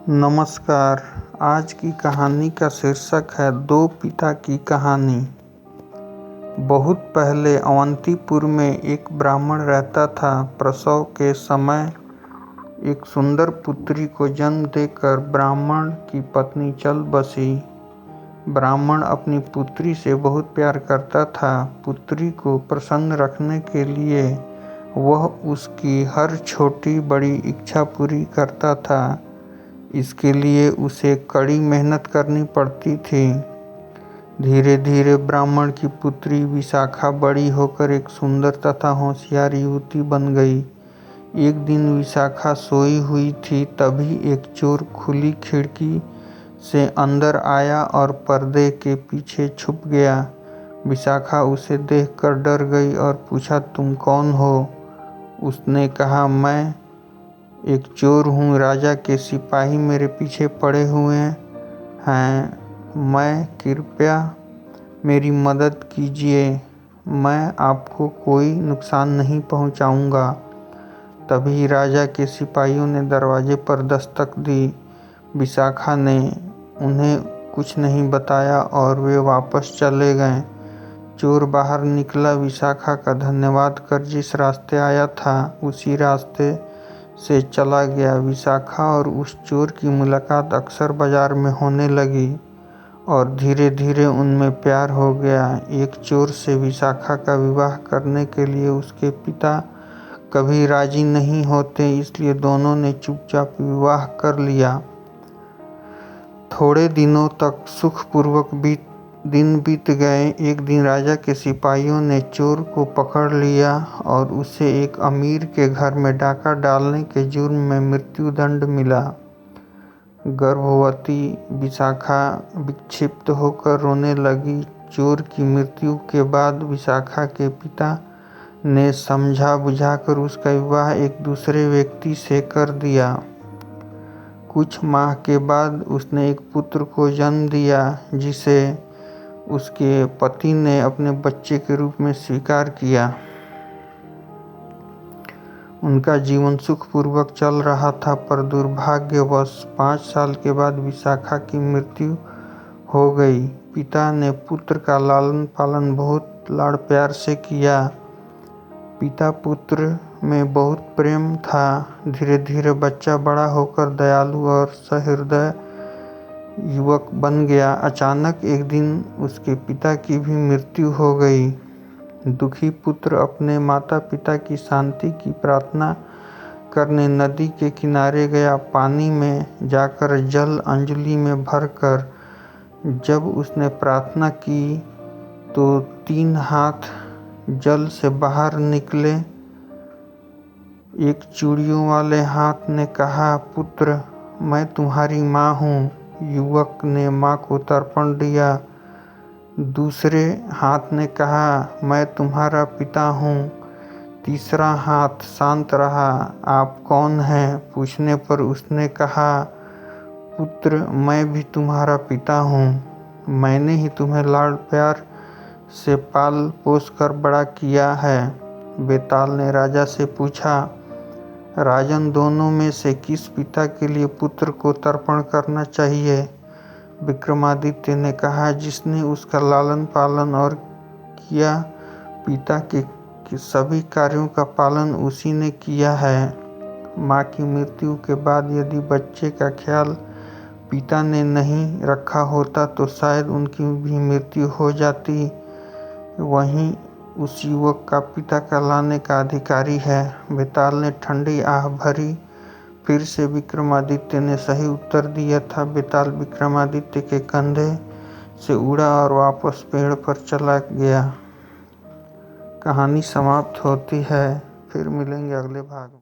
नमस्कार। आज की कहानी का शीर्षक है दो पिता की कहानी। बहुत पहले अवंतीपुर में एक ब्राह्मण रहता था। प्रसव के समय एक सुंदर पुत्री को जन्म देकर ब्राह्मण की पत्नी चल बसी। ब्राह्मण अपनी पुत्री से बहुत प्यार करता था। पुत्री को प्रसन्न रखने के लिए वह उसकी हर छोटी बड़ी इच्छा पूरी करता था। इसके लिए उसे कड़ी मेहनत करनी पड़ती थी। धीरे धीरे ब्राह्मण की पुत्री विशाखा बड़ी होकर एक सुंदर तथा होशियार युवती बन गई। एक दिन विशाखा सोई हुई थी, तभी एक चोर खुली खिड़की से अंदर आया और पर्दे के पीछे छुप गया। विशाखा उसे देखकर डर गई और पूछा, तुम कौन हो? उसने कहा, मैं एक चोर हूँ। राजा के सिपाही मेरे पीछे पड़े हुए हैं। कृपया मेरी मदद कीजिए। मैं आपको कोई नुकसान नहीं पहुँचाऊँगा। तभी राजा के सिपाहियों ने दरवाजे पर दस्तक दी। विशाखा ने उन्हें कुछ नहीं बताया और वे वापस चले गए। चोर बाहर निकला, विशाखा का धन्यवाद कर जिस रास्ते आया था उसी रास्ते से चला गया। विशाखा और उस चोर की मुलाकात अक्सर बाजार में होने लगी और धीरे धीरे उनमें प्यार हो गया। एक चोर से विशाखा का विवाह करने के लिए उसके पिता कभी राजी नहीं होते, इसलिए दोनों ने चुपचाप विवाह कर लिया। थोड़े दिनों तक सुखपूर्वक दिन बीत गए। एक दिन राजा के सिपाहियों ने चोर को पकड़ लिया और उसे एक अमीर के घर में डाका डालने के जुर्म में मृत्युदंड मिला। गर्भवती विशाखा विक्षिप्त होकर रोने लगी। चोर की मृत्यु के बाद विशाखा के पिता ने समझा बुझाकर उसका विवाह एक दूसरे व्यक्ति से कर दिया। कुछ माह के बाद उसने एक पुत्र को जन्म दिया, जिसे उसके पति ने अपने बच्चे के रूप में स्वीकार किया। उनका जीवन सुखपूर्वक चल रहा था, पर दुर्भाग्यवश 5 साल के बाद विशाखा की मृत्यु हो गई। पिता ने पुत्र का लालन पालन बहुत लाड़ प्यार से किया। पिता पुत्र में बहुत प्रेम था। धीरे धीरे बच्चा बड़ा होकर दयालु और सहृदय युवक बन गया। अचानक एक दिन उसके पिता की भी मृत्यु हो गई। दुखी पुत्र अपने माता पिता की शांति की प्रार्थना करने नदी के किनारे गया। पानी में जाकर जल अंजलि में भरकर जब उसने प्रार्थना की तो 3 हाथ जल से बाहर निकले। एक चूड़ियों वाले हाथ ने कहा, पुत्र, मैं तुम्हारी माँ हूँ। युवक ने माँ को तर्पण दिया। दूसरे हाथ ने कहा, मैं तुम्हारा पिता हूँ। तीसरा हाथ शांत रहा। आप कौन हैं? पूछने पर उसने कहा, पुत्र, मैं भी तुम्हारा पिता हूँ। मैंने ही तुम्हें लाड़ प्यार से पाल पोस कर बड़ा किया है। बेताल ने राजा से पूछा, राजन, दोनों में से किस पिता के लिए पुत्र को तर्पण करना चाहिए? विक्रमादित्य ने कहा, जिसने उसका लालन पालन और किया। पिता के सभी कार्यों का पालन उसी ने किया है। माँ की मृत्यु के बाद यदि बच्चे का ख्याल पिता ने नहीं रखा होता तो शायद उनकी भी मृत्यु हो जाती। वहीं उस युवक का पिता कहलाने का अधिकारी है। बेताल ने ठंडी आह भरी। फिर से विक्रमादित्य ने सही उत्तर दिया था। बेताल विक्रमादित्य के कंधे से उड़ा और वापस पेड़ पर चला गया। कहानी समाप्त होती है। फिर मिलेंगे अगले भाग में।